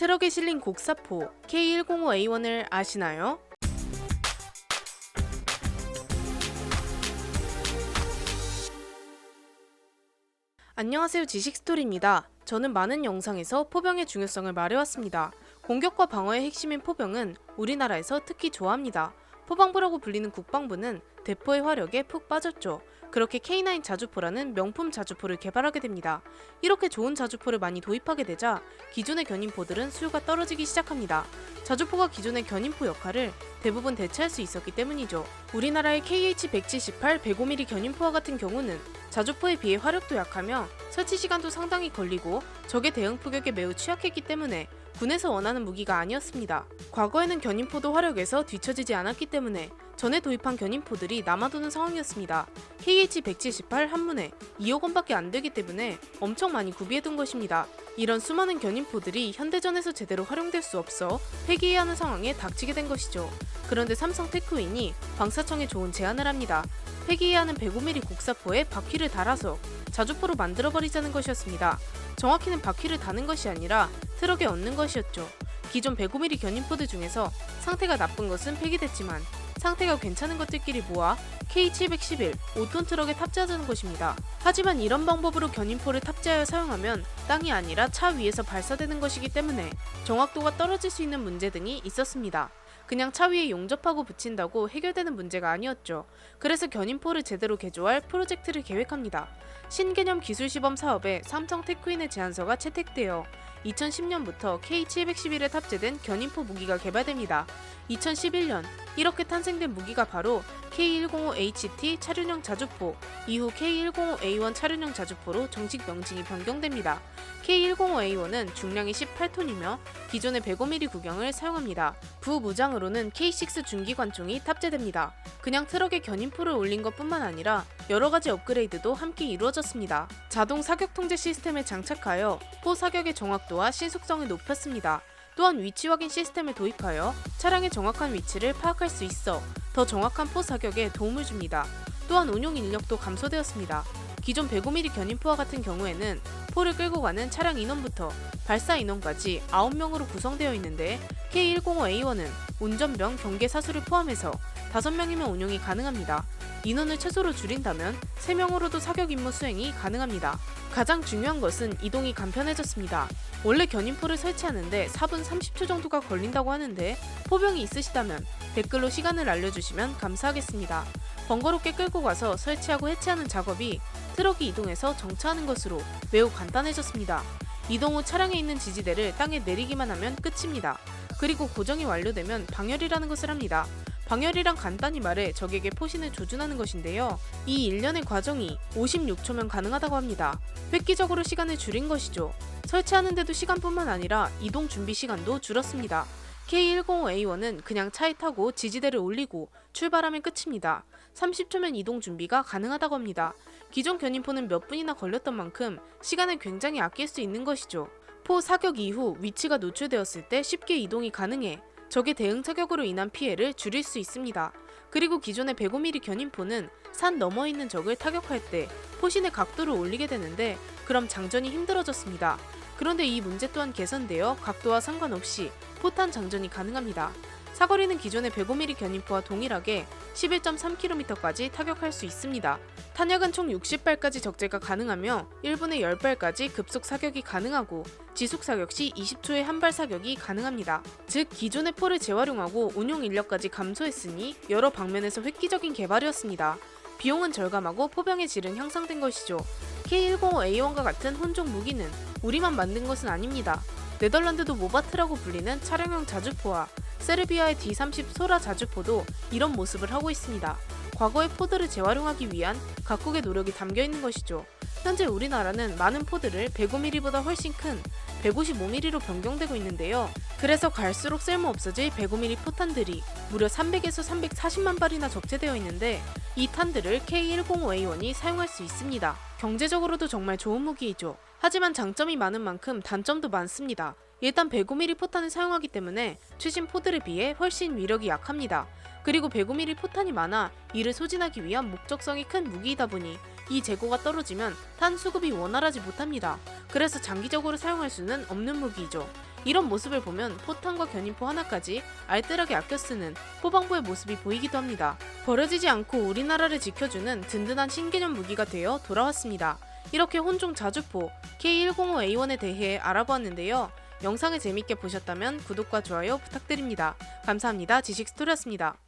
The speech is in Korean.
트럭에 실린 곡사포 K105A1을 아시나요? 안녕하세요, 지식스토리입니다. 저는 많은 영상에서 포병의 중요성을 말해왔습니다. 공격과 방어의 핵심인 포병은 우리나라에서 특히 좋아합니다. 포방부라고 불리는 국방부는 대포의 화력에 푹 빠졌죠. 그렇게 K9 자주포라는 명품 자주포를 개발하게 됩니다. 이렇게 좋은 자주포를 많이 도입하게 되자 기존의 견인포들은 수요가 떨어지기 시작합니다. 자주포가 기존의 견인포 역할을 대부분 대체할 수 있었기 때문이죠. 우리나라의 KH-178 105mm 견인포와 같은 경우는 자주포에 비해 화력도 약하며 설치 시간도 상당히 걸리고 적의 대응 포격에 매우 취약했기 때문에 군에서 원하는 무기가 아니었습니다. 과거에는 견인포도 화력에서 뒤처지지 않았기 때문에 전에 도입한 견인포들이 남아도는 상황이었습니다. KH-178 한 문에 2억 원밖에 안 되기 때문에 엄청 많이 구비해둔 것입니다. 이런 수많은 견인포들이 현대전에서 제대로 활용될 수 없어 폐기해야 하는 상황에 닥치게 된 것이죠. 그런데 삼성 테크윈이 방사청에 좋은 제안을 합니다. 폐기해야 하는 105mm 곡사포에 바퀴를 달아서 자주포로 만들어버리자는 것이었습니다. 정확히는 바퀴를 다는 것이 아니라 트럭에 얹는 것이었죠. 기존 105mm 견인포들 중에서 상태가 나쁜 것은 폐기됐지만 상태가 괜찮은 것들끼리 모아 K711 5톤 트럭에 탑재하자는 것입니다. 하지만 이런 방법으로 견인포를 탑재하여 사용하면 땅이 아니라 차 위에서 발사되는 것이기 때문에 정확도가 떨어질 수 있는 문제 등이 있었습니다. 그냥 차 위에 용접하고 붙인다고 해결되는 문제가 아니었죠. 그래서 견인포를 제대로 개조할 프로젝트를 계획합니다. 신개념 기술시범 사업에 삼성 테크윈의 제안서가 채택되어 2010년부터 K711에 탑재된 견인포 무기가 개발됩니다. 2011년 이렇게 탄생된 무기가 바로 K105HT 차륜형 자주포, 이후 K105A1 차륜형 자주포로 정식 명칭이 변경됩니다. K105A1은 중량이 18톤이며 기존의 105mm 구경을 사용합니다. 부무장으로는 K6 중기관총이 탑재됩니다. 그냥 트럭에 견인포를 올린 것뿐만 아니라 여러가지 업그레이드도 함께 이루어졌습니다. 자동 사격 통제 시스템을 장착하여 포 사격의 정확도와 신속성을 높였습니다. 또한 위치 확인 시스템을 도입하여 차량의 정확한 위치를 파악할 수 있어 더 정확한 포 사격에 도움을 줍니다. 또한 운용 인력도 감소되었습니다. 기존 105mm 견인포와 같은 경우에는 포를 끌고 가는 차량 인원부터 발사 인원까지 9명으로 구성되어 있는데 K105A1은 운전병, 경계사수를 포함해서 5명이면 운용이 가능합니다. 인원을 최소로 줄인다면 3명으로도 사격 임무 수행이 가능합니다. 가장 중요한 것은 이동이 간편해졌습니다. 원래 견인포를 설치하는데 4분 30초 정도가 걸린다고 하는데 포병이 있으시다면 댓글로 시간을 알려주시면 감사하겠습니다. 번거롭게 끌고 가서 설치하고 해체하는 작업이 트럭이 이동해서 정차하는 것으로 매우 간단해졌습니다. 이동 후 차량에 있는 지지대를 땅에 내리기만 하면 끝입니다. 그리고 고정이 완료되면 방열이라는 것을 합니다. 방열이란 간단히 말해 적에게 포신을 조준하는 것인데요. 이 일련의 과정이 56초면 가능하다고 합니다. 획기적으로 시간을 줄인 것이죠. 설치하는데도 시간뿐만 아니라 이동 준비 시간도 줄었습니다. K105A1은 그냥 차에 타고 지지대를 올리고 출발하면 끝입니다. 30초면 이동 준비가 가능하다고 합니다. 기존 견인포는 몇 분이나 걸렸던 만큼 시간을 굉장히 아낄 수 있는 것이죠. 포 사격 이후 위치가 노출되었을 때 쉽게 이동이 가능해 적의 대응 타격으로 인한 피해를 줄일 수 있습니다. 그리고 기존의 105mm 견인포는 산 너머에 있는 적을 타격할 때 포신의 각도를 올리게 되는데 그럼 장전이 힘들어졌습니다. 그런데 이 문제 또한 개선되어 각도와 상관없이 포탄 장전이 가능합니다. 사거리는 기존의 105mm 견인포와 동일하게 11.3km까지 타격할 수 있습니다. 탄약은 총 60발까지 적재가 가능하며 1분에 10발까지 급속 사격이 가능하고 지속 사격 시 20초에 한 발 사격이 가능합니다. 즉 기존의 포를 재활용하고 운용 인력까지 감소했으니 여러 방면에서 획기적인 개발이었습니다. 비용은 절감하고 포병의 질은 향상된 것이죠. K105A1과 같은 혼종 무기는 우리만 만든 것은 아닙니다. 네덜란드도 모바트라고 불리는 차량용 자주포와 세르비아의 D30 소라 자주포도 이런 모습을 하고 있습니다. 과거의 포들을 재활용하기 위한 각국의 노력이 담겨 있는 것이죠. 현재 우리나라는 많은 포들을 105mm보다 훨씬 큰 155mm로 변경되고 있는데요. 그래서 갈수록 쓸모없어질 105mm 포탄들이 무려 300에서 340만 발이나 적재되어 있는데 이 탄들을 K105A1이 사용할 수 있습니다. 경제적으로도 정말 좋은 무기이죠. 하지만 장점이 많은 만큼 단점도 많습니다. 일단 105mm 포탄을 사용하기 때문에 최신 포들에 비해 훨씬 위력이 약합니다. 그리고 105mm 포탄이 많아 이를 소진하기 위한 목적성이 큰 무기이다 보니 이 재고가 떨어지면 탄 수급이 원활하지 못합니다. 그래서 장기적으로 사용할 수는 없는 무기이죠. 이런 모습을 보면 포탄과 견인포 하나까지 알뜰하게 아껴 쓰는 포방부의 모습이 보이기도 합니다. 버려지지 않고 우리나라를 지켜주는 든든한 신개념 무기가 되어 돌아왔습니다. 이렇게 혼종 자주포 K105A1에 대해 알아보았는데요. 영상을 재밌게 보셨다면 구독과 좋아요 부탁드립니다. 감사합니다. 지식스토리였습니다.